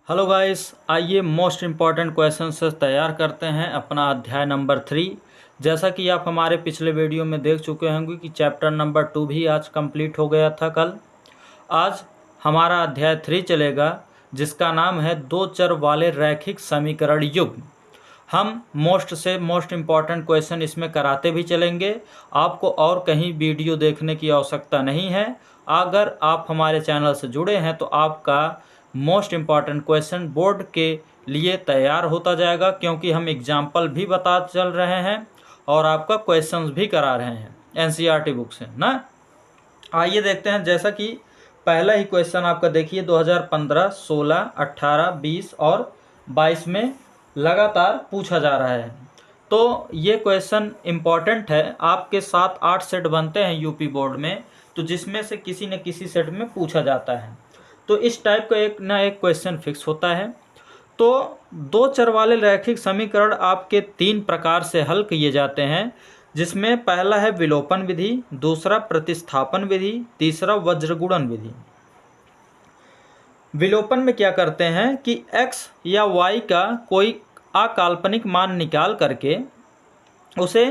Hello guys, आइए most important question से तैयार करते हैं अपना अध्याय नंबर 3। जैसा कि आप हमारे पिछले वीडियो में देख चुके होंगे कि चैप्टर नंबर 2 भी आज कंप्लीट हो गया था कल। आज हमारा अध्याय 3 चलेगा, जिसका नाम है दो चर वाले रैखिक समीकरण युग्म। हम मोस्ट से मोस्ट इम्पॉर्टेंट क्वेश्चन इसमें कराते भी चलेंगे। आपको और कहीं वीडियो देखने की आवश्यकता नहीं है। अगर आप हमारे चैनल से जुड़े हैं तो आपका मोस्ट इम्पॉर्टेंट क्वेश्चन बोर्ड के लिए तैयार होता जाएगा, क्योंकि हम एग्जाम्पल भी बता चल रहे हैं और आपका क्वेश्चंस भी करा रहे हैं एनसीईआरटी बुक से ना। आइए देखते हैं। जैसा कि पहला ही क्वेश्चन आपका देखिए, 2015, 16, 18, 20 और 22 में लगातार पूछा जा रहा है। तो ये क्वेश्चन इम्पॉर्टेंट है। आपके 7-8 सेट बनते हैं यूपी बोर्ड में, तो जिसमें से किसी न किसी सेट में पूछा जाता है। तो इस टाइप का एक ना एक क्वेश्चन फिक्स होता है। तो दो चर वाले रैखिक समीकरण आपके 3 प्रकार से हल किए जाते हैं, जिसमें पहला है विलोपन विधि, दूसरा प्रतिस्थापन विधि, तीसरा वज्रगुणन विधि। विलोपन में क्या करते हैं कि x या y का कोई अकाल्पनिक मान निकाल करके उसे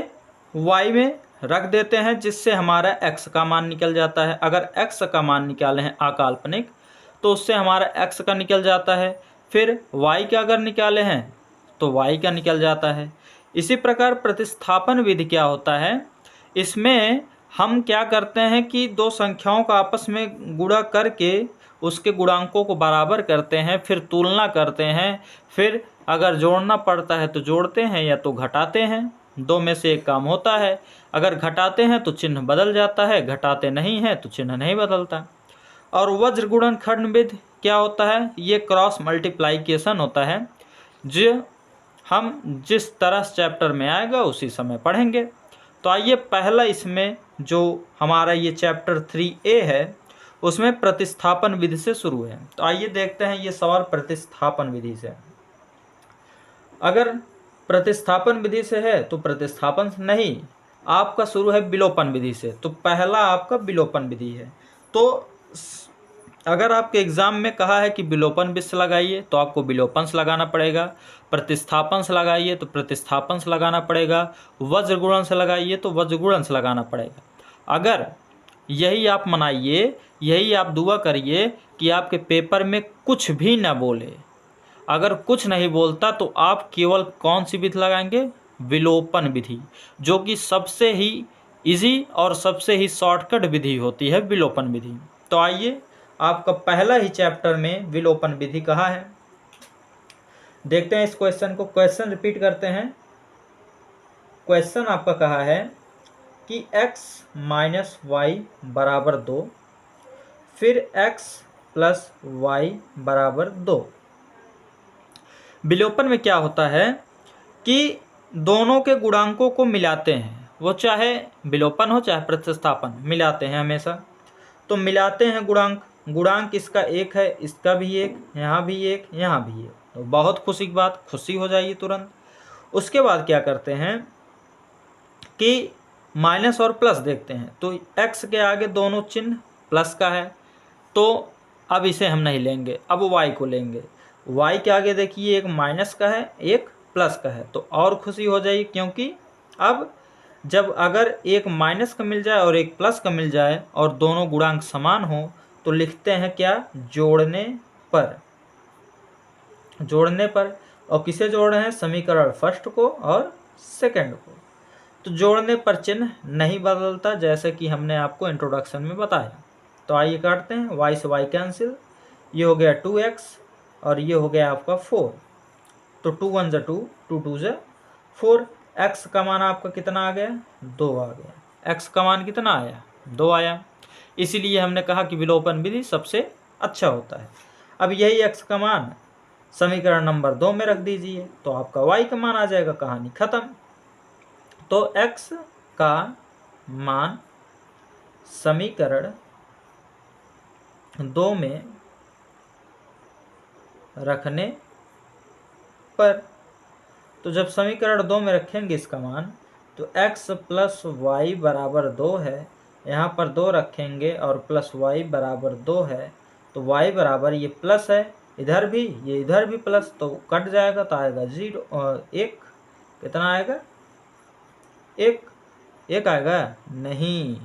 y में रख देते हैं, जिससे हमारा x का मान निकल जाता है। अगर x का मान निकाले हैं अकाल्पनिक, तो उससे हमारा x का निकल जाता है। फिर y का अगर निकाले हैं तो y का निकल जाता है। इसी प्रकार प्रतिस्थापन विधि क्या होता है, इसमें हम क्या करते हैं कि दो संख्याओं का आपस में गुणा करके उसके गुणांकों को बराबर करते हैं, फिर तुलना करते हैं, फिर अगर जोड़ना पड़ता है तो जोड़ते हैं या तो घटाते हैं। दो में से एक काम होता है। अगर घटाते हैं तो चिन्ह बदल जाता है, घटाते नहीं हैं तो चिन्ह नहीं बदलता। और वज्रगुणन खंड विधि क्या होता है, ये क्रॉस मल्टीप्लाइकेशन होता है, जो हम जिस तरह चैप्टर में आएगा उसी समय पढ़ेंगे। तो आइए पहला इसमें जो हमारा ये चैप्टर 3A है उसमें प्रतिस्थापन विधि से शुरू है। तो आइए देखते हैं ये सवाल प्रतिस्थापन विधि से। अगर प्रतिस्थापन विधि से है तो प्रतिस्थापन नहीं, आपका शुरू है विलोपन विधि से, तो पहला आपका विलोपन विधि है। तो अगर आपके एग्जाम में कहा है कि विलोपन विधि से लगाइए तो आपको विलोपन से लगाना पड़ेगा, प्रतिस्थापन से लगाइए तो प्रतिस्थापन से लगाना पड़ेगा, वज्रगुणन से लगाइए तो वज्रगुणन से लगाना पड़ेगा। अगर यही आप मनाइए, यही आप दुआ करिए कि आपके पेपर में कुछ भी ना बोले। अगर कुछ नहीं बोलता तो आप केवल कौन सी विधि लगाएंगे, विलोपन विधि, जो कि सबसे ही इजी और सबसे ही शॉर्टकट विधि होती है विलोपन विधि। तो आइए आपका पहला ही चैप्टर में विलोपन विधि कहा है, देखते हैं इस क्वेश्चन को। क्वेश्चन रिपीट करते हैं। क्वेश्चन आपका कहा है कि x माइनस वाई बराबर 2, फिर x प्लस वाई बराबर 2। विलोपन में क्या होता है कि दोनों के गुणांकों को मिलाते हैं, वो चाहे विलोपन हो चाहे प्रतिस्थापन, मिलाते हैं हमेशा। तो मिलाते हैं गुणांक, गुणांक इसका एक है, इसका भी एक, यहाँ भी एक, यहाँ भी एक, तो बहुत खुशी की बात, खुशी हो जाइए तुरंत। उसके बाद क्या करते हैं कि माइनस और प्लस देखते हैं। तो x के आगे दोनों चिन्ह प्लस का है, तो अब इसे हम नहीं लेंगे, अब y को लेंगे। y के आगे देखिए एक माइनस का है एक प्लस का है, तो और खुशी हो जाइए, क्योंकि अब जब अगर एक माइनस का मिल जाए और एक प्लस का मिल जाए और दोनों गुणांक समान हो तो लिखते हैं क्या, जोड़ने पर। जोड़ने पर, और किसे जोड़ रहे हैं, समीकरण फर्स्ट को और सेकंड को। तो जोड़ने पर चिन्ह नहीं बदलता, जैसे कि हमने आपको इंट्रोडक्शन में बताया। तो आइए काटते हैं, y से y कैंसिल, ये हो गया 2x और ये हो गया आपका 4। तो 2 1 जा 2, 2 2 जा 4। x का मान आपका कितना आ गया, 2 आ गया। x का मान कितना आया, 2 आया। इसीलिए हमने कहा कि विलोपन विधि सबसे अच्छा होता है। अब यही x का मान समीकरण नंबर 2 में रख दीजिए, तो आपका y का मान आ जाएगा, कहानी खत्म। तो x का मान समीकरण 2 में रखने पर, तो जब समीकरण 2 में रखेंगे इसका मान, तो x प्लस वाई बराबर 2 है, यहाँ पर 2 रखेंगे और प्लस वाई बराबर 2 है, तो y बराबर ये प्लस है इधर भी, ये इधर भी प्लस, तो कट जाएगा तो आएगा 0 और 1। कितना आएगा? 1 आएगा नहीं,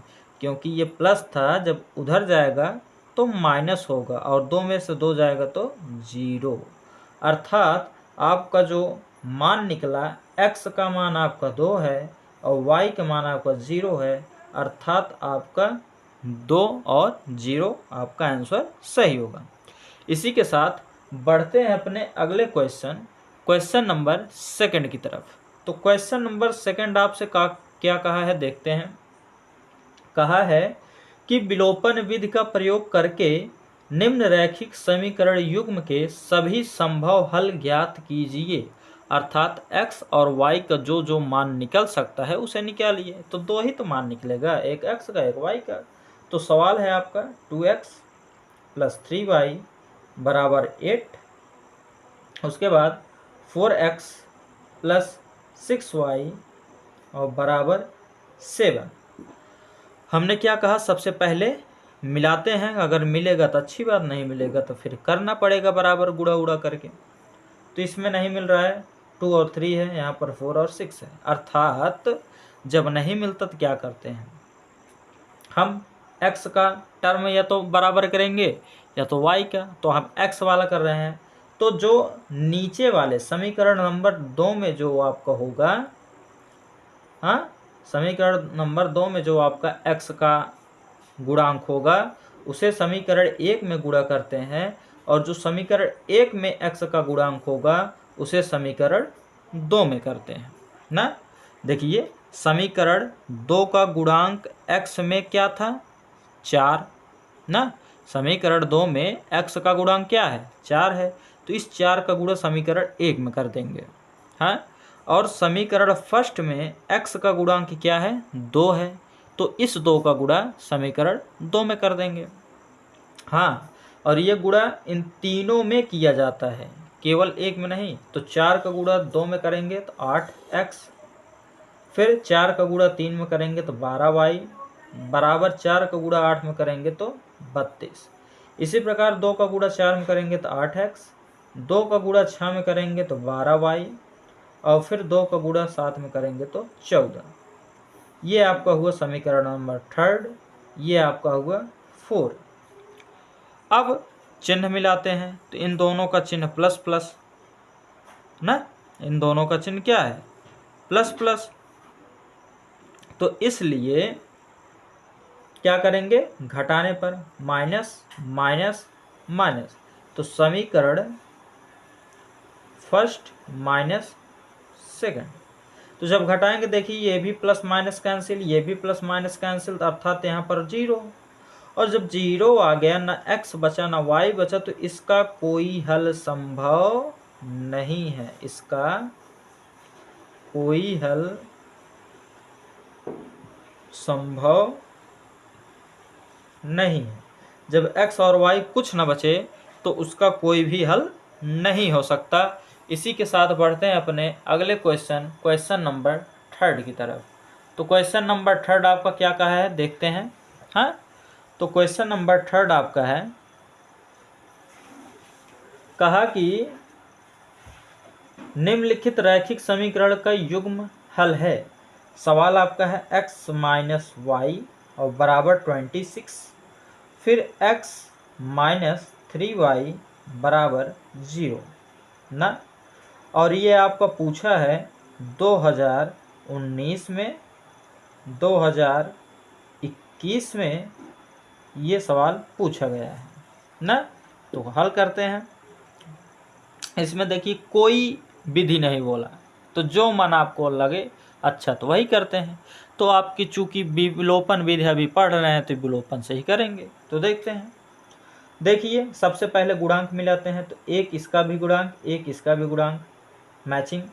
क्योंकि ये प्लस था, जब उधर जाएगा तो माइनस होगा और 2 में से 2 जाएगा तो 0। अर्थात आपका जो मान निकला, x का मान आपका 2 है और y का मान आपका 0 है, अर्थात आपका 2 और 0 आपका आंसर सही होगा। इसी के साथ बढ़ते हैं अपने अगले क्वेश्चन नंबर 2 की तरफ। तो क्वेश्चन नंबर 2 आपसे क्या कहा है देखते हैं। कहा है कि विलोपन विधि का प्रयोग करके निम्न रैखिक समीकरण युग्म के सभी संभव हल ज्ञात कीजिए। अर्थात x और y का जो जो मान निकल सकता है उसे निकालिए। तो 2 ही तो मान निकलेगा, एक x का एक y का। तो सवाल है आपका 2x + 3y = 8। उसके बाद 4x + 6y और = 7। हमने क्या कहा, सबसे पहले मिलाते हैं, अगर मिलेगा तो अच्छी बात, नहीं मिलेगा तो फिर करना पड़ेगा बराबर गुणा उड़ा करके। तो इसमें नहीं मिल रहा है, 2 और 3 है, यहाँ पर 4 और 6 है। अर्थात जब नहीं मिलता तो क्या करते हैं, हम x का टर्म या तो बराबर करेंगे या तो y का। तो हम x वाला कर रहे हैं, तो जो नीचे वाले समीकरण नंबर 2 में जो आपका होगा, हाँ, समीकरण नंबर 2 में जो आपका x का गुणांक होगा उसे समीकरण 1 में गुणा करते हैं, और जो समीकरण 1 में x का गुणांक होगा उसे समीकरण 2 में करते हैं ना। देखिए समीकरण 2 का गुणांक x में क्या था, 4 ना। समीकरण 2 में x का गुणांक क्या है, 4 है। तो इस 4 का गुणा समीकरण 1 में कर देंगे, हाँ। और समीकरण फर्स्ट में x का गुणांक क्या है, 2 है। तो इस 2 का गुणा समीकरण 2 में कर देंगे, हाँ। और ये गुणा इन तीनों में किया जाता है, केवल एक में नहीं। तो 4 का गुणा 2 में करेंगे तो 8x, फिर 4 का गुणा 3 में करेंगे तो 12y बराबर 4 का गुणा 8 में करेंगे तो 32। इसी प्रकार 2 का गुणा 4 में करेंगे तो 8x, 2 का गुणा 6 में करेंगे तो 12y, और फिर 2 का गुणा 7 में करेंगे तो 14। ये आपका हुआ समीकरण नंबर 3, ये आपका हुआ 4। अब चिन्ह मिलाते हैं, तो इन दोनों का चिन्ह प्लस प्लस ना, इन दोनों का चिन्ह क्या है, प्लस प्लस। तो इसलिए क्या करेंगे, घटाने पर माइनस माइनस माइनस। तो समीकरण फर्स्ट माइनस सेकंड। तो जब घटाएंगे देखिए ये भी प्लस माइनस कैंसिल, ये भी प्लस माइनस कैंसिल, अर्थात यहाँ पर 0। और जब 0 आ गया, ना x बचा ना y बचा, तो इसका कोई हल संभव नहीं है, इसका कोई हल संभव नहीं है। जब x और y कुछ न बचे तो उसका कोई भी हल नहीं हो सकता। इसी के साथ बढ़ते हैं अपने अगले क्वेश्चन नंबर 3 की तरफ। तो क्वेश्चन नंबर 3 आपका क्या कहा है देखते हैं, हाँ। तो क्वेश्चन नंबर 3 आपका है, कहा कि निम्नलिखित रैखिक समीकरण का युग्म हल है। सवाल आपका है x माइनस वाई और बराबर 26, फिर x माइनस 3y बराबर 0 ना। और ये आपका पूछा है 2019 में, 2021 में ये सवाल पूछा गया है ना। तो हल करते हैं। इसमें देखिए कोई विधि नहीं बोला, तो जो मन आपको लगे अच्छा तो वही करते हैं। तो आपकी चूंकि विलोपन विधि अभी पढ़ रहे हैं तो विलोपन से ही करेंगे। तो देखते हैं, देखिए सबसे पहले गुणांक मिलाते हैं। तो एक इसका भी गुणांक, एक इसका भी गुणांक, मैचिंग।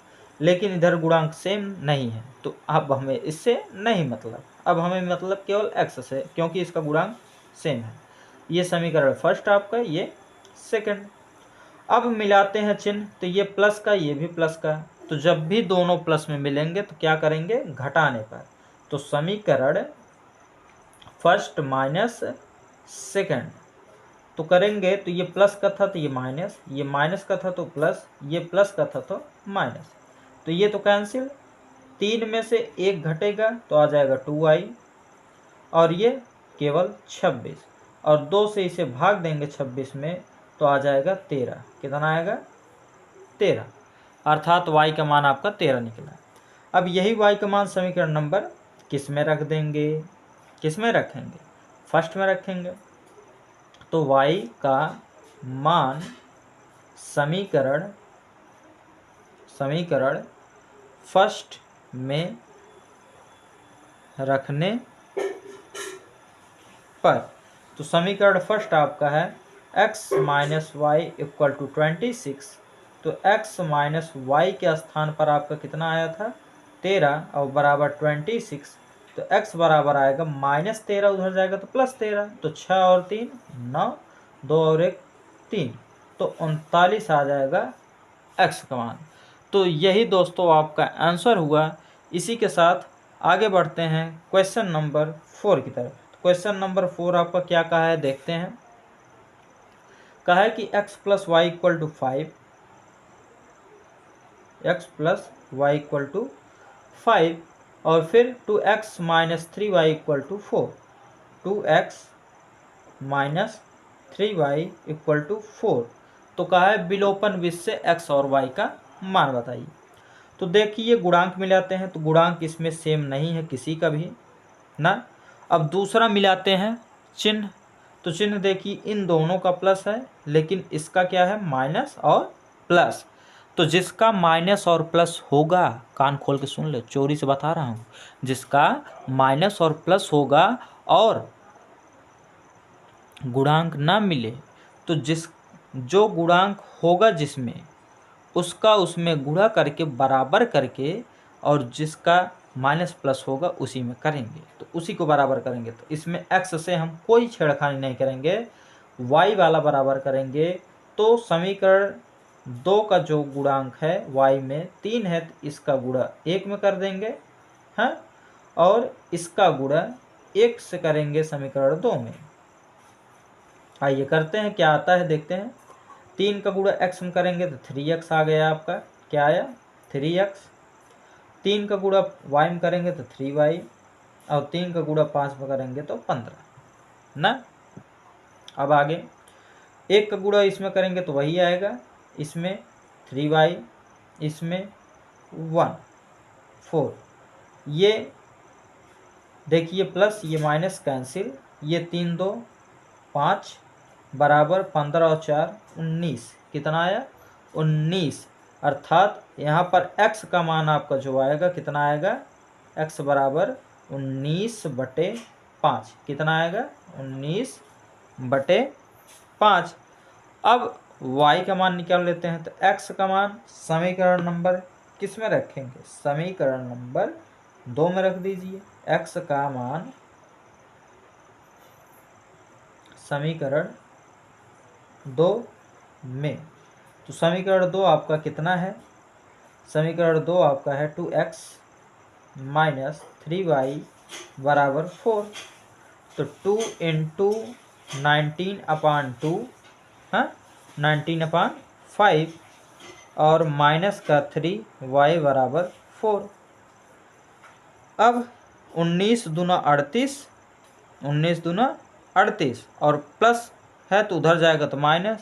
लेकिन इधर गुणांक सेम नहीं है, तो अब हमें इससे नहीं मतलब, अब हमें मतलब केवल x से, क्योंकि इसका गुणांक सेम है। ये समीकरण फर्स्ट आपका, ये सेकंड। अब मिलाते हैं चिन्ह, तो ये प्लस का, ये भी प्लस का। तो जब भी दोनों प्लस में मिलेंगे तो क्या करेंगे, घटाने पर। तो समीकरण फर्स्ट माइनस सेकंड तो करेंगे तो ये प्लस का था तो ये माइनस का था तो प्लस, ये प्लस का था तो माइनस, तो ये तो कैंसिल। 3 में से 1 घटेगा तो आ जाएगा 2i, और ये केवल 26, और 2 से इसे भाग देंगे 26 में तो आ जाएगा 13। कितना आएगा? 13, अर्थात y का मान आपका 13 निकला। अब यही y का मान समीकरण नंबर किस में रख देंगे? किस में रखेंगे? फर्स्ट में रखेंगे। तो y का मान समीकरण फर्स्ट में रखने पर, तो समीकरण फर्स्ट आपका है x minus Y equal to 26। तो x माइनस वाई के स्थान पर आपका कितना आया था? 13 और बराबर 26। तो x बराबर आएगा -13, उधर जाएगा तो +13, तो 6 और 3 9, 2 और 1 3, तो 39 आ जाएगा x का मान। तो यही दोस्तों आपका आंसर हुआ। इसी के साथ आगे बढ़ते हैं क्वेश्चन नंबर 4 की तरफ। क्वेश्चन नंबर 4 आपका क्या कहा है देखते हैं। कहा है कि x plus Y equal to 5, x plus Y equal to 5, और फिर 2x minus 3y equal to 4, 2x minus 3y equal to 4। तो कहा है विलोपन विधि से x और y का मान बताइए। तो देखिए गुणांक मिलाते हैं, तो गुणांक इसमें सेम नहीं है किसी का भी ना। अब दूसरा मिलाते हैं चिन्ह, तो चिन्ह देखिए इन दोनों का प्लस है, लेकिन इसका क्या है? माइनस और प्लस। तो जिसका माइनस और प्लस होगा, कान खोल के सुन ले, चोरी से बता रहा हूँ, जिसका माइनस और प्लस होगा और गुणांक ना मिले, तो जो गुणांक होगा जिसमें, उसका उसमें गुणा करके बराबर करके, और जिसका माइनस प्लस होगा उसी में करेंगे, तो उसी को बराबर करेंगे। तो इसमें x से हम कोई छेड़खानी नहीं करेंगे, y वाला बराबर करेंगे। तो समीकरण 2 का जो गुणांक है y में 3 है, तो इसका गुणा 1 में कर देंगे, हाँ, और इसका गुणा 1 से करेंगे समीकरण 2 में। आइए करते हैं, क्या आता है देखते हैं। 3 का गुणा x में करेंगे तो 3x आ गया आपका। क्या आया? 3x। 3 का गुणा y में करेंगे तो 3y, और 3 का गुणा 5 में करेंगे तो 15 ना। अब आगे 1 का गुणा इसमें करेंगे तो वही आएगा, इसमें 3y, इसमें 1 4। ये देखिए प्लस, ये माइनस कैंसिल, ये 3 2 5 बराबर 15 और 4 19। कितना आया? 19, अर्थात यहाँ पर x का मान आपका जो आएगा कितना आएगा? x बराबर 19/5। कितना आएगा? 19/5। अब y का मान निकाल लेते हैं। तो x का मान समीकरण नंबर किस में रखेंगे? समीकरण नंबर 2 में रख दीजिए। x का मान समीकरण 2 में, तो समीकरण 2 आपका कितना है? समीकरण 2 आपका है 2x माइनस 3y बराबर 4। तो 2 इंटू 19/2, हाँ, 19/5, और माइनस का 3y बराबर 4। अब 19 दूना 38, 19 दूना 38, और प्लस है तो उधर जाएगा तो माइनस,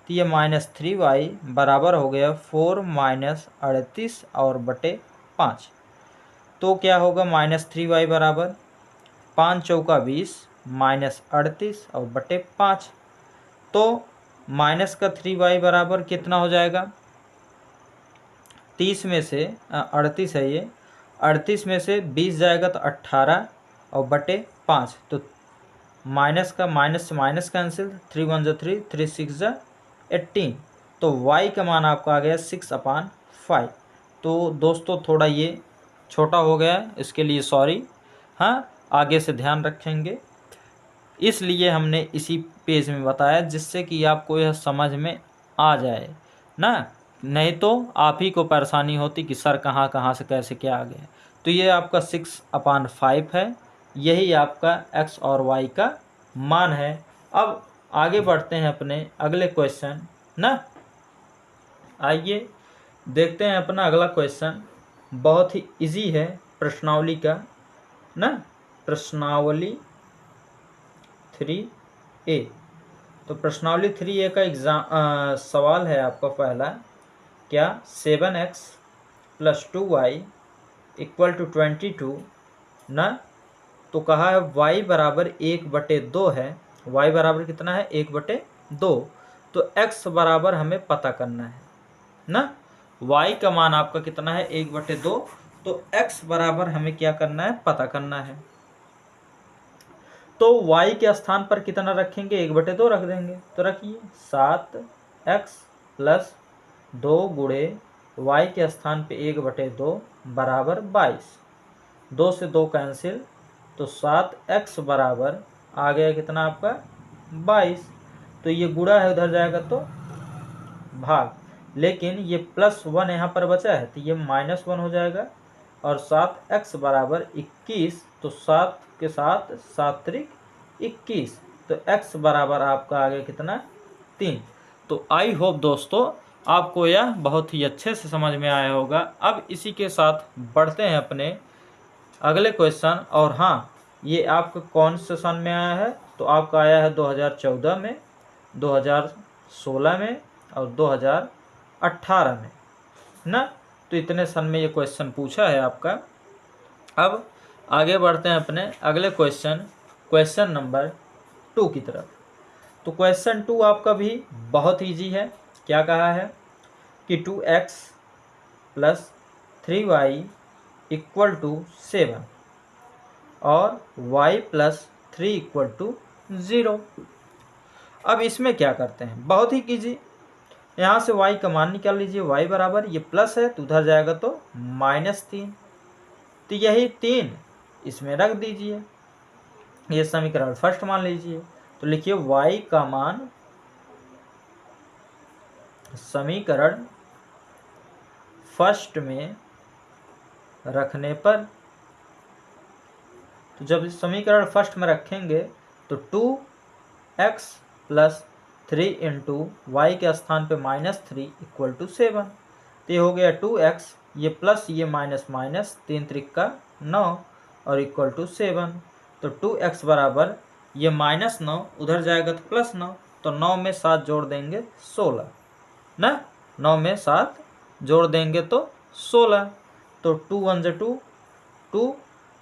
तो ये -3y बराबर हो गया 4 माइनस 38 और बटे 5। तो क्या होगा? -3y बराबर 5 चौका 20 माइनस 38 और बटे 5। तो माइनस का 3y बराबर कितना हो जाएगा? 30 में से 38 है ये, 38 में से 20 जाएगा तो 18 और बटे 5। तो माइनस का माइनस से माइनस कैंसिल, 3 1 जा 3, 3 6 जा 18। तो y का मान आपका आ गया 6/5। तो दोस्तों थोड़ा ये छोटा हो गया, इसके लिए सॉरी, हाँ, आगे से ध्यान रखेंगे। इसलिए हमने इसी पेज में बताया, जिससे कि आपको यह समझ में आ जाए ना, नहीं तो आप ही को परेशानी होती कि सर कहाँ कहाँ से कैसे क्या आ गया। तो ये आपका 6/5 है, यही आपका x और y का मान है। अब आगे बढ़ते हैं अपने अगले क्वेश्चन ना। आइए देखते हैं अपना अगला क्वेश्चन, बहुत ही इजी है प्रश्नावली का ना, प्रश्नावली 3A। तो प्रश्नावली 3A का सवाल है आपका पहला, क्या 7x + 2y = 22 ना। तो कहा है y बराबर 1/2 है, y बराबर कितना है 1/2, तो x बराबर हमें पता करना है ना। y का मान आपका कितना है 1/2, तो x बराबर हमें क्या करना है पता करना है। तो y के स्थान पर कितना रखेंगे 1/2 रख देंगे, तो रखिए 7x + 2 गुणे y के स्थान पे 1/2 बराबर 22, 2 से 2 कैंसिल, तो 7x बराबर आ गया कितना आपका 22। तो ये गुणा है उधर जाएगा तो भाग, लेकिन ये +1 यहाँ पर बचा है तो ये -1 हो जाएगा, और 7x बराबर 21, तो 7 के साथ 7 × 21, तो x बराबर आपका आ गया कितना 3। तो आई होप दोस्तों आपको यह बहुत ही अच्छे से समझ में आया होगा। अब इसी के साथ बढ़ते हैं अपने अगले क्वेश्चन। और हाँ, ये आपका कौन से सन में आया है, तो आपका आया है 2014 में, 2016 में और 2018 में ना। तो इतने सन में ये क्वेश्चन पूछा है आपका। अब आगे बढ़ते हैं अपने अगले क्वेश्चन नंबर 2 की तरफ। तो क्वेश्चन 2 आपका भी बहुत ईजी है। क्या कहा है कि 2x + 3y = 7 और y + 3 = 0। अब इसमें क्या करते हैं, बहुत ही कीजिए, यहाँ से y का मान निकाल लीजिए। y बराबर ये प्लस है तो उधर जाएगा तो -3, तो यही 3 इसमें रख दीजिए, ये समीकरण फर्स्ट मान लीजिए। तो लिखिए y का मान समीकरण फर्स्ट में रखने पर, तो जब समीकरण फर्स्ट में रखेंगे तो 2x + 3 × y के स्थान पे -3 = 7, तो ये हो गया 2x, ये प्लस ये माइनस माइनस, 3 × 9 और =7, तो 2x बराबर ये -9 उधर जाएगा तो +9, तो 9 में 7 जोड़ देंगे 16 ना, 9 में 7 जोड़ देंगे तो 16, तो 2 × 1 = 2, 2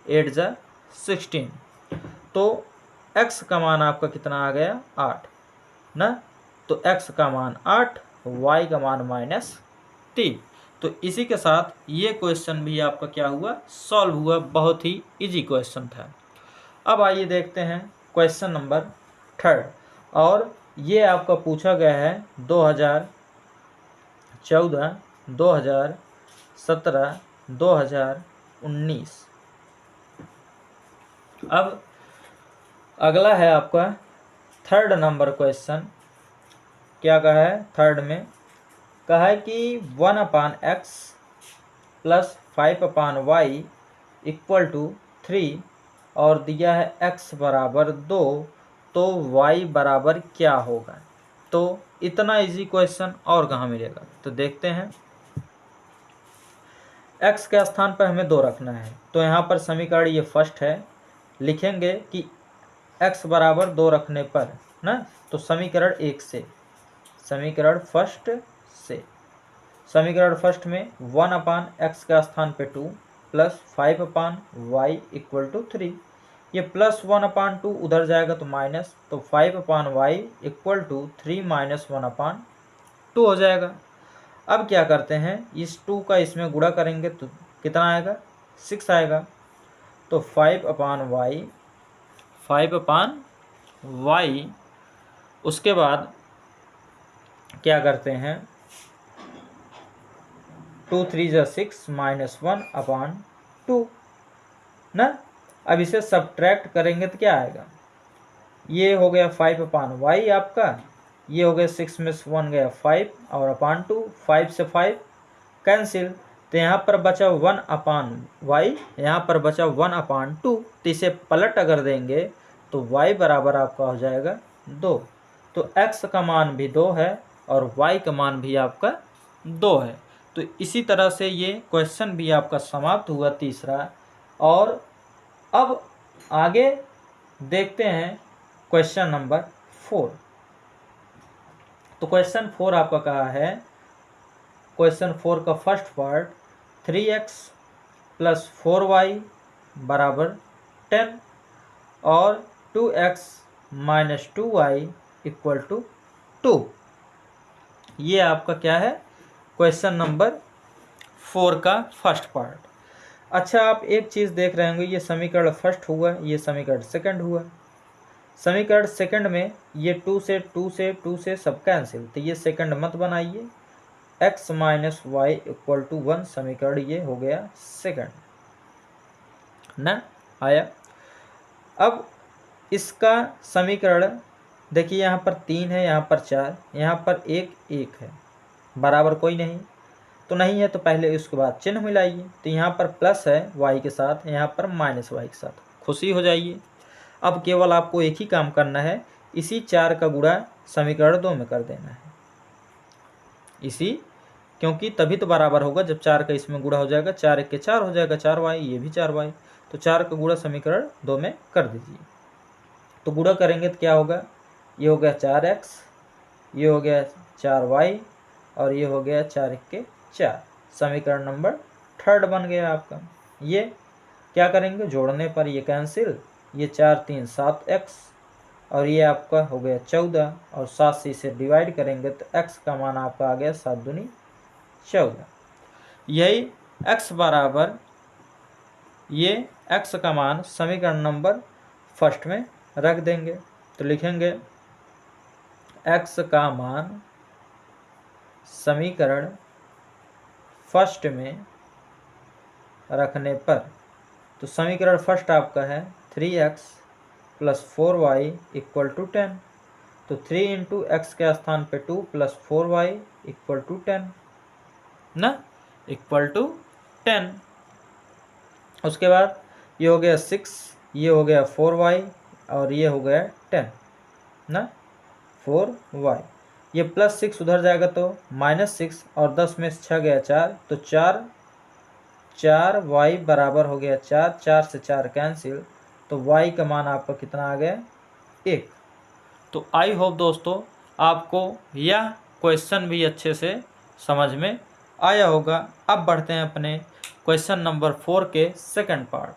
8 × 16, तो x का मान आपका कितना आ गया 8 ना। तो x का मान 8, y का मान -3। तो इसी के साथ ये क्वेश्चन भी आपका क्या हुआ सॉल्व हुआ, बहुत ही इजी क्वेश्चन था। अब आइए देखते हैं क्वेश्चन नंबर 3, और ये आपका पूछा गया है 2014, 2017, 2019। अब अगला है आपका 3rd नंबर क्वेश्चन। क्या कहा है 3rd में, कहा है कि 1/x + 5/y = 3 और दिया है x बराबर 2, तो y बराबर क्या होगा। तो इतना इजी क्वेश्चन और कहाँ मिलेगा, तो देखते हैं। x के स्थान पर हमें 2 रखना है, तो यहाँ पर समीकरण ये फर्स्ट है, लिखेंगे कि x बराबर 2 रखने पर ना, तो समीकरण 1 से, समीकरण फर्स्ट से, समीकरण फर्स्ट में 1/x का स्थान पे 2 + 5/y = 3, ये +1/2 उधर जाएगा तो माइनस, तो 5/y = 3 - 1/2 हो जाएगा। अब क्या करते हैं, इस 2 का इसमें गुणा करेंगे तो कितना आएगा 6 आएगा, तो 5/y, उसके बाद क्या करते हैं 2 × 3 = 6 -1/2 ना। अब इसे सब्ट्रैक्ट करेंगे तो क्या आएगा, ये हो गया 5/y आपका, ये हो गया 6 में से 1 गया 5 और /2, 5 से 5 कैंसिल, तो यहाँ पर बचा 1/y, यहाँ पर बचा 1/2, तो इसे पलट अगर देंगे तो y बराबर आपका हो जाएगा 2, तो x का मान भी 2 है और y का मान भी आपका 2 है। तो इसी तरह से ये क्वेश्चन भी आपका समाप्त हुआ तीसरा। और अब आगे देखते हैं क्वेश्चन नंबर 4। तो क्वेश्चन 4 आपका कहा है, क्वेश्चन 4 का फर्स्ट पार्ट 3x + 4y = 10 और 2x - 2y = 2। ये आपका क्या है, क्वेश्चन नंबर 4 का फर्स्ट पार्ट। अच्छा, आप एक चीज़ देख रहे होंगे, ये समीकरण फर्स्ट हुआ, ये समीकरण सेकंड हुआ। समीकरण सेकंड में ये 2 से सब कैंसिल, तो ये सेकंड मत बनाइए। x - y = 1 समीकरण ये हो गया सेकंड ना आया। अब इसका समीकरण देखिए, यहाँ पर 3 है, यहाँ पर 4, यहाँ पर 1 है, बराबर कोई नहीं, तो नहीं है तो पहले उसके बाद चिन्ह मिलाइए। तो यहाँ पर प्लस है y के साथ, यहाँ पर -y के साथ, खुशी हो जाइए। अब केवल आपको एक ही काम करना है, इसी 4 का गुणा समीकरण 2 में कर देना है। इसी, क्योंकि तभी तो बराबर होगा जब 4 का इसमें गुणा हो जाएगा, 4 1 के 4 हो जाएगा, 4y, ये भी 4y। तो 4 का गुणा समीकरण 2 में कर दीजिए। तो गुणा करेंगे तो क्या होगा, ये हो गया 4x, ये हो गया 4y और ये हो गया 4 1 के 4। समीकरण नंबर 3 बन गया आपका। ये क्या करेंगे, जोड़ने पर ये कैंसिल, ये 4 3 7x और ये आपका हो गया 14 और 7 से इसे डिवाइड करेंगे तो x का मान आपका आ गया 7 दूनी 14। यही x बराबर, ये x का मान समीकरण नंबर फर्स्ट में रख देंगे। तो लिखेंगे x का मान समीकरण फर्स्ट में रखने पर, तो समीकरण फर्स्ट आपका है 3x + 4y = 10। तो 3 × x के स्थान पे 2 + 4y = 10 ना, = 10। उसके बाद ये हो गया 6, ये हो गया 4y और ये हो गया 10 ना, 4y। ये +6 उधर जाएगा तो -6 और 10 में से 6 गया 4, तो 4y बराबर हो गया 4, 4 से 4 कैंसिल, तो y का मान आपका कितना आ गया 1। तो आई होप दोस्तों आपको यह क्वेश्चन भी अच्छे से समझ में आया होगा। अब बढ़ते हैं अपने क्वेश्चन नंबर 4 के सेकंड पार्ट।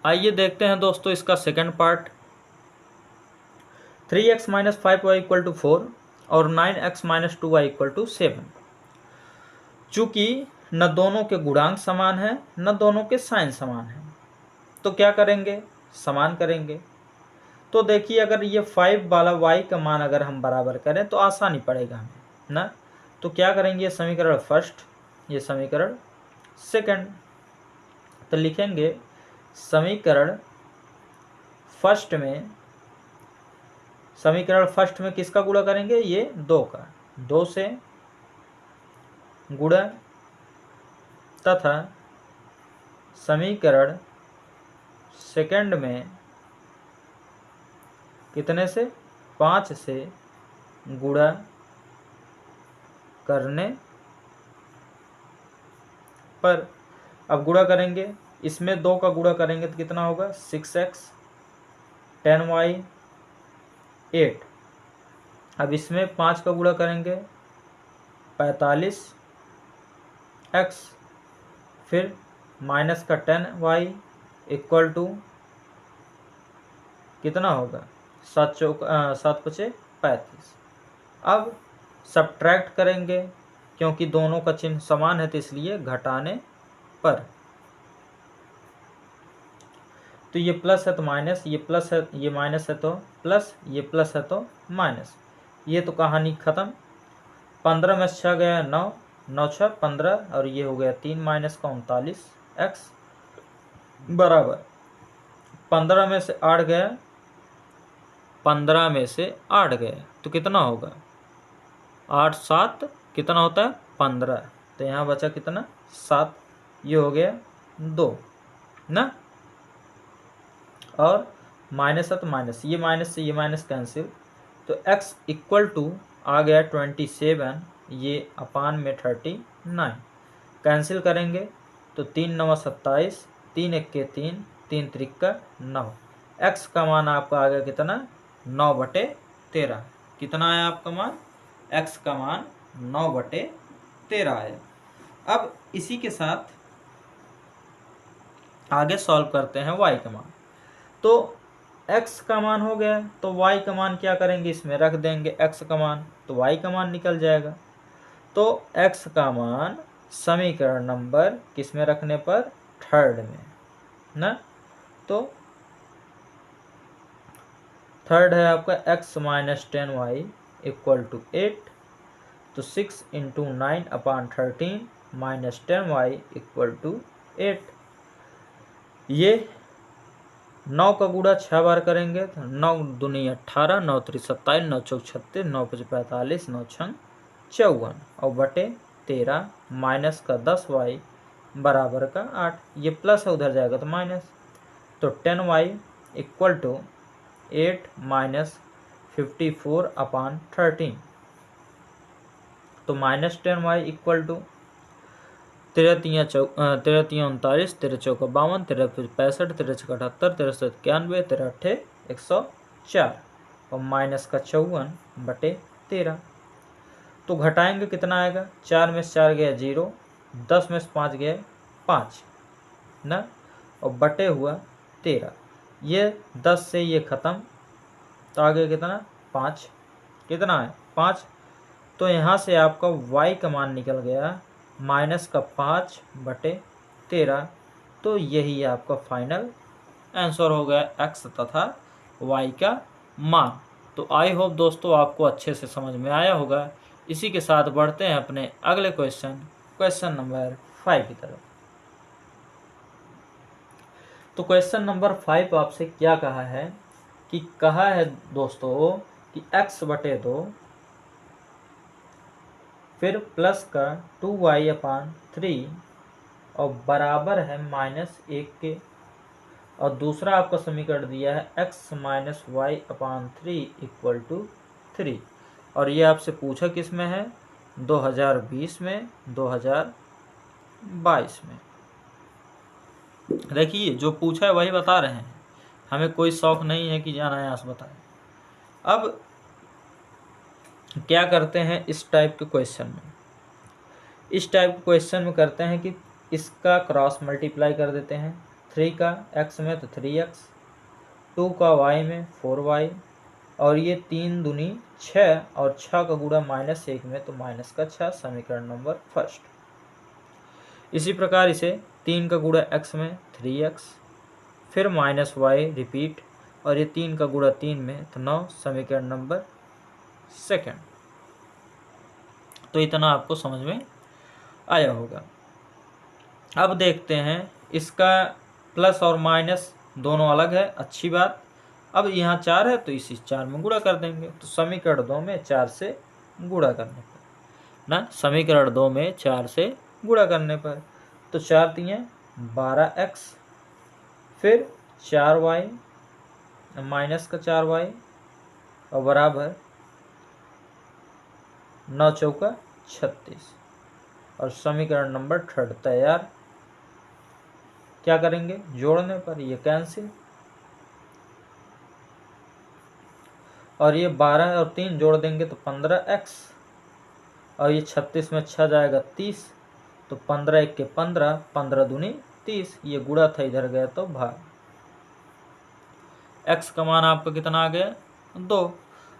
आइए देखते हैं दोस्तों इसका सेकंड पार्ट। 3x - 5y = 4 और 9x - 2y = 7। चूँकि न दोनों के गुणांक समान हैं न दोनों के साइन समान हैं, तो क्या करेंगे, समान करेंगे। तो देखिए, अगर ये 5 वाला y का मान अगर हम बराबर करें तो आसानी पड़ेगा हमें ना। तो क्या करेंगे, ये समीकरण फर्स्ट, ये समीकरण सेकंड। तो लिखेंगे समीकरण फर्स्ट में किसका गुणा करेंगे, ये 2 का, 2 से गुणा, तथा समीकरण सेकंड में कितने से, 5 से गुणा करने पर। अब गुणा करेंगे, इसमें 2 का गुणा करेंगे तो कितना होगा, 6x 10y 8। अब इसमें 5 का गुणा करेंगे 45x, फिर माइनस का 10y = कितना होगा, 7 5 35। अब सब्ट्रैक्ट करेंगे, क्योंकि दोनों का चिन्ह समान है तो इसलिए घटाने पर। तो ये प्लस है तो माइनस, ये प्लस है, ये माइनस है तो प्लस, ये प्लस है तो माइनस। ये तो कहानी ख़त्म। 15 में 6 गया 9, 9 6 15 और ये हो गया 3 - 39x बराबर 15 में से 8 गया, 15 में से 8 गया तो कितना होगा, 8 7 कितना होता है 15। तो यहाँ बचा कितना 7, ये हो गया 2 ना। और माइनस है तो माइनस, ये माइनस से ये माइनस कैंसिल, तो x इक्वल टू आ गया 27, ये अपान में 39 कैंसिल करेंगे तो 3 9 27, 3 1 3, 3 3 9, x का मान आपका आ गया कितना 9/13। कितना है आपका मान, x का मान 9/13 आया। अब इसी के साथ आगे सॉल्व करते हैं y का मान। तो x का मान हो गया तो y का मान क्या करेंगे, इसमें रख देंगे x का मान, तो y का मान निकल जाएगा। तो x का मान समीकरण नंबर किस में रखने पर, थर्ड में ना, तो थर्ड है आपका x minus 10y equal to 8, तो 6 × 9/13 माइनस 10y इक्वल टू 8। ये 9 का गुणा 6 बार करेंगे तो 9 दूनी 18, 9 3 27, 9 4 36, 9 5 45, 9 6 54 और बटे 13 माइनस का 10y बराबर का 8। ये प्लस है उधर जाएगा तो माइनस, तो 10y इक्वल टू 8 माइनस 54/13, तो माइनस 10y इक्वल टू 13 3 39, 13 4 52, 13 5 65, 13 6 78, 13 7 91, 13 8 104 और माइनस का 54/13। तो घटाएंगे कितना आएगा, 4 में से 4 गया 0, 10 में से 5 गया 5 ना, और बटे हुआ 13। ये 10 से ये ख़त्म, तो आगे कितना 5, कितना है 5, तो यहाँ से आपका y का मान निकल गया माइनस का 5/13। तो यही आपका फाइनल आंसर हो गया x तथा y का मान। तो आई होप दोस्तों आपको अच्छे से समझ में आया होगा। इसी के साथ बढ़ते हैं अपने अगले क्वेश्चन नंबर 5 की तरफ। तो क्वेश्चन नंबर 5 आपसे क्या कहा है कि कहा है दोस्तों कि x/2 फिर प्लस का 2y/3 और बराबर है -1 के, और दूसरा आपका समीकरण दिया है x minus y/3 equal to 3, और ये आपसे पूछा किस में है, 2020 में 2022 में। देखिए जो पूछा है वही बता रहे हैं, हमें कोई शौक नहीं है कि अनायास बताएं। अब क्या करते हैं इस टाइप के क्वेश्चन में, इस टाइप के क्वेश्चन में करते हैं कि इसका क्रॉस मल्टीप्लाई कर देते हैं, 3 का x में तो 3x, 2 का y में 4y, और ये 3 दूनी 6 और 6 का गुणा -1 में तो माइनस का 6, समीकरण नंबर फर्स्ट। इसी प्रकार इसे 3 का गुणा x में 3x, फिर -y रिपीट, और ये 3 का गुणा 3 में तो 9, समीकरण नंबर सेकंड। तो इतना आपको समझ में आया होगा। अब देखते हैं इसका प्लस और माइनस दोनों अलग है, अच्छी बात। अब यहाँ 4 है तो इसी 4 में गुणा कर देंगे, तो समीकरण 2 में 4 से गुणा करने पर ना, समीकरण 2 में 4 से गुणा करने पर तो 4 3 12x, फिर 4y माइनस का 4y और बराबर 9 चौका 36, और समीकरण नंबर थर्ड तैयार। क्या करेंगे, जोड़ने पर ये कैंसिल, और ये 12 और 3 जोड़ देंगे तो 15x, और ये 36 में 6 जाएगा 30, तो 15 1 के 15, 15 दूनी 30, ये गुणा था इधर गया तो भाग। x का मान आपका कितना आ गया 2,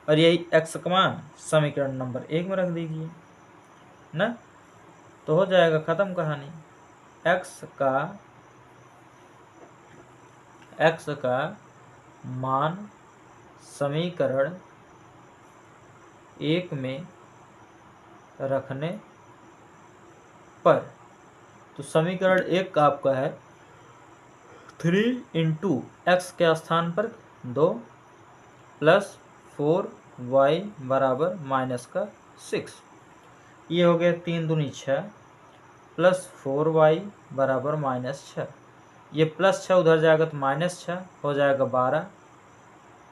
और यही x का मान समीकरण नंबर 1 में रख दीजिए ना, तो हो जाएगा ख़त्म कहानी। x का मान समीकरण 1 में रखने पर, तो समीकरण 1 का आपका है 3 × x के स्थान पर 2 प्लस 4y बराबर माइनस का 6, ये हो गया 3 दूनी 6 प्लस 4y बराबर -6, ये +6 उधर जाएगा तो -6 हो जाएगा 12,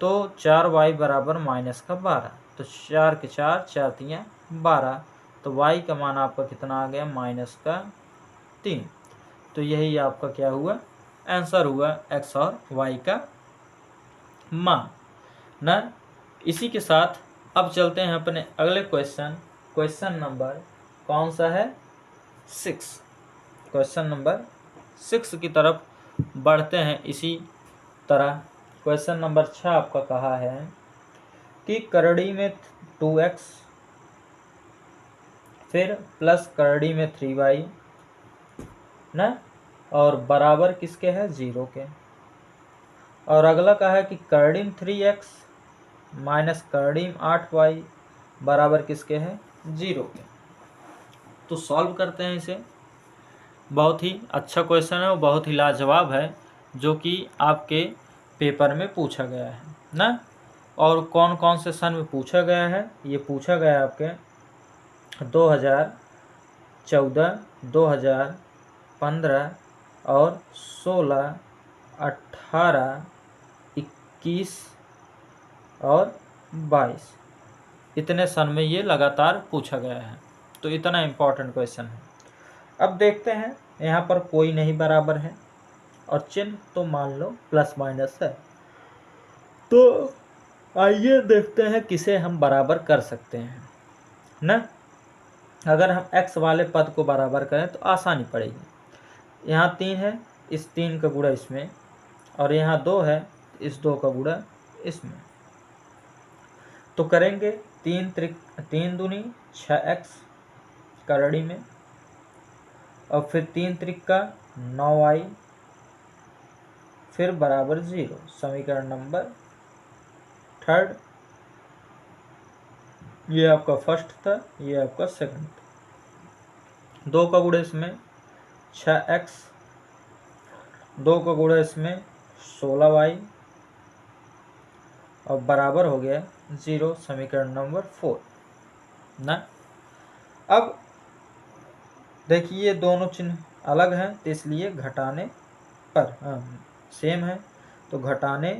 तो 4y बराबर माइनस का 12, तो 4 के 4, 4 तियाँ 12, तो y का मान आपका कितना आ गया, माइनस का 3। तो यही आपका क्या हुआ, आंसर हुआ x और y का मान ना। इसी के साथ अब चलते हैं अपने अगले क्वेश्चन नंबर कौन सा है, 6। क्वेश्चन नंबर 6 की तरफ बढ़ते हैं। इसी तरह क्वेश्चन नंबर 6 आपका कहा है कि करड़ी में 2x फिर प्लस करड़ी में 3y ना, और बराबर किसके है, 0 के। और अगला कहा है कि करड़ी में 3x माइनस करड़ी में 8y बराबर किसके है, 0 के। तो सॉल्व करते हैं इसे। बहुत ही अच्छा क्वेश्चन है और बहुत ही लाजवाब है, जो कि आपके पेपर में पूछा गया है ना। और कौन कौन से सन में पूछा गया है, ये पूछा गया आपके 2014, 2015 और 16, 18, 21 और 22, इतने सन में ये लगातार पूछा गया है। तो इतना इम्पोर्टेंट क्वेश्चन है। अब देखते हैं, यहाँ पर कोई नहीं बराबर है और चिन्ह तो मान लो प्लस माइनस है। तो आइए देखते हैं किसे हम बराबर कर सकते हैं ना। अगर हम x वाले पद को बराबर करें तो आसानी पड़ेगी। यहाँ 3 है, इस 3 का गुणा इसमें, और यहाँ 2 है, इस 2 का गुणा इसमें। तो करेंगे 3 दूनी 6x करड़ी में, और फिर 3 त्रिका 9y, फिर बराबर 0। समीकरण नंबर 3, ये आपका फर्स्ट था, ये आपका सेकंड था। 2 का गुणा इसमें 6x, 2 का गुणा इसमें 16y, और बराबर हो गया 0। समीकरण नंबर 4 ना। अब देखिए दोनों चिन्ह अलग हैं, तो इसलिए घटाने पर सेम है, तो घटाने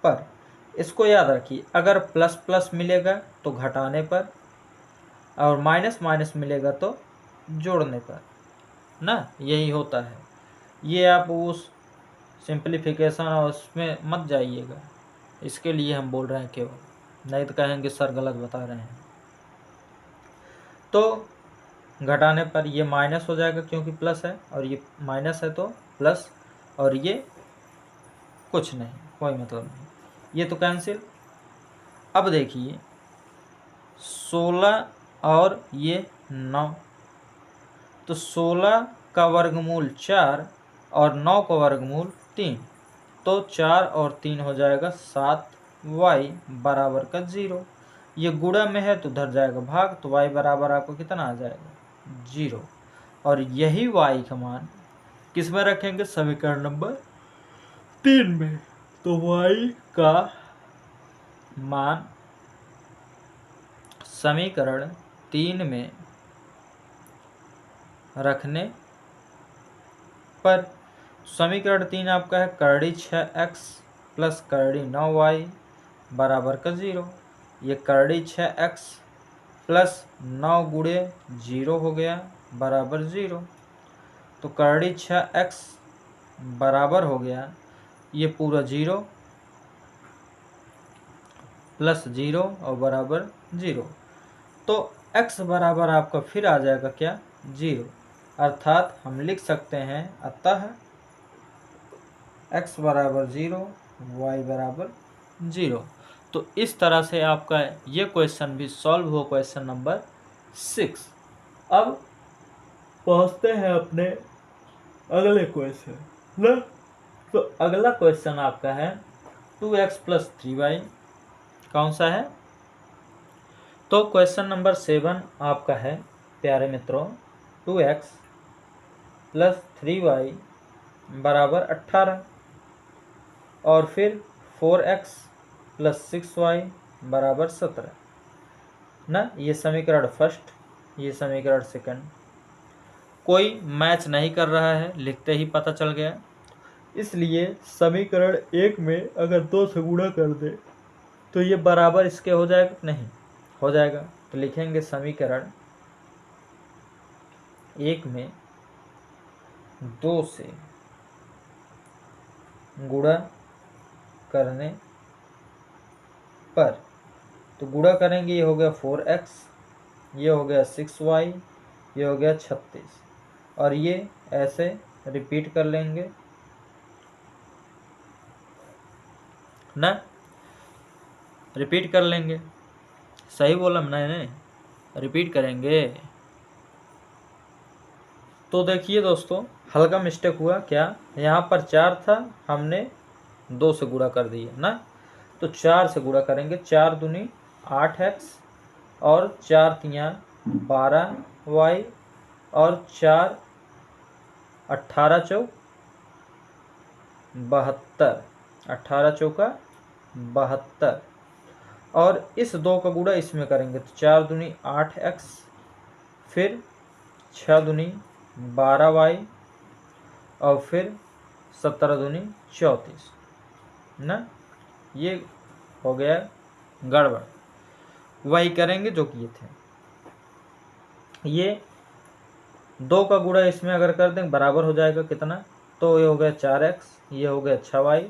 पर इसको याद रखिए। अगर प्लस प्लस मिलेगा तो घटाने पर, और माइनस माइनस मिलेगा तो जोड़ने पर ना, यही होता है। ये आप उस सिंप्लीफिकेशन और उसमें मत जाइएगा, इसके लिए हम बोल रहे हैं केवल, नहीं तो कहेंगे सर गलत बता रहे हैं। तो घटाने पर ये माइनस हो जाएगा क्योंकि प्लस है, और ये माइनस है तो प्लस, और ये कुछ नहीं, कोई मतलब नहीं, ये तो कैंसिल। अब देखिए 16 और ये 9, तो 16 का वर्गमूल 4 और 9 का वर्गमूल 3, तो 4 और 3 हो जाएगा 7y बराबर का 0। ये गुणा में है तो उधर जाएगा भाग, तो y बराबर आपको कितना आ जाएगा, 0। और यही y का मान किस में रखेंगे, समीकरण नंबर 3 में। तो y का मान समीकरण 3 में रखने पर, समीकरण 3 आपका है करड़ी 6x प्लस करड़ी 9y बराबर का 0। ये करड़ी 6x प्लस 9 गुणे 0 हो गया बराबर 0। तो करड़ी 6x बराबर हो गया ये पूरा 0 प्लस 0 और बराबर 0। तो x बराबर आपका फिर आ जाएगा क्या, 0। अर्थात हम लिख सकते हैं, अतः x बराबर 0, y बराबर 0। तो इस तरह से आपका ये क्वेश्चन भी सॉल्व हो, क्वेश्चन नंबर 6। अब पहुँचते हैं अपने अगले क्वेश्चन ना। तो अगला क्वेश्चन आपका है 2x प्लस 3y, कौन सा है, तो क्वेश्चन नंबर 7 आपका है प्यारे मित्रों, 2x प्लस 3y बराबर 18, और फिर 4x प्लस 6y बराबर 17 ना। ये समीकरण फर्स्ट, ये समीकरण सेकंड। कोई मैच नहीं कर रहा है, लिखते ही पता चल गया। इसलिए समीकरण 1 में अगर 2 से गुणा कर दे तो ये बराबर इसके हो जाएगा? नहीं हो जाएगा। तो लिखेंगे समीकरण 1 में 2 से गुणा करने पर, तो गुणा करेंगे, ये हो गया 4x, ये हो गया 6y, ये हो गया 36, और ये ऐसे रिपीट कर लेंगे ना, रिपीट कर लेंगे। सही बोला मैंने? रिपीट करेंगे। तो देखिए दोस्तों, हल्का मिस्टेक हुआ क्या, यहाँ पर 4 था, हमने 2 से गुणा कर दिया ना, तो 4 से गुणा करेंगे। 4 दूनी 8x और 4 तियाँ 12y और 4 18 चौक 72, 18 चौका 72, और इस 2 का गुणा इसमें करेंगे, तो 4 दूनी 8x, फिर 6 दूनी 12y और फिर 17 दूनी 34 ना, ये हो गया गड़बड़। वही करेंगे जो किए थे। ये 2 का गुणा इसमें अगर कर दें बराबर हो जाएगा कितना, तो ये हो गया 4x, ये हो गया 6y,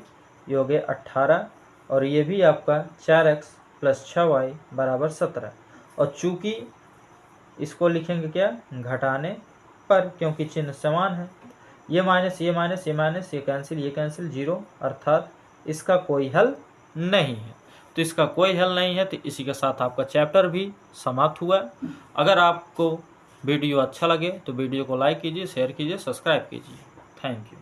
ये हो गया 18, और ये भी आपका 4x प्लस 6y बराबर 17। और चूंकि इसको लिखेंगे क्या, घटाने पर, क्योंकि चिन्ह समान है। ये माइनस ये माइनस ये माइनस, ये कैंसिल ये कैंसिल, 0, अर्थात इसका कोई हल नहीं है। तो इसका कोई हल नहीं है, तो इसी के साथ आपका चैप्टर भी समाप्त हुआ। अगर आपको वीडियो अच्छा लगे तो वीडियो को लाइक कीजिए, शेयर कीजिए, सब्सक्राइब कीजिए। Thank you.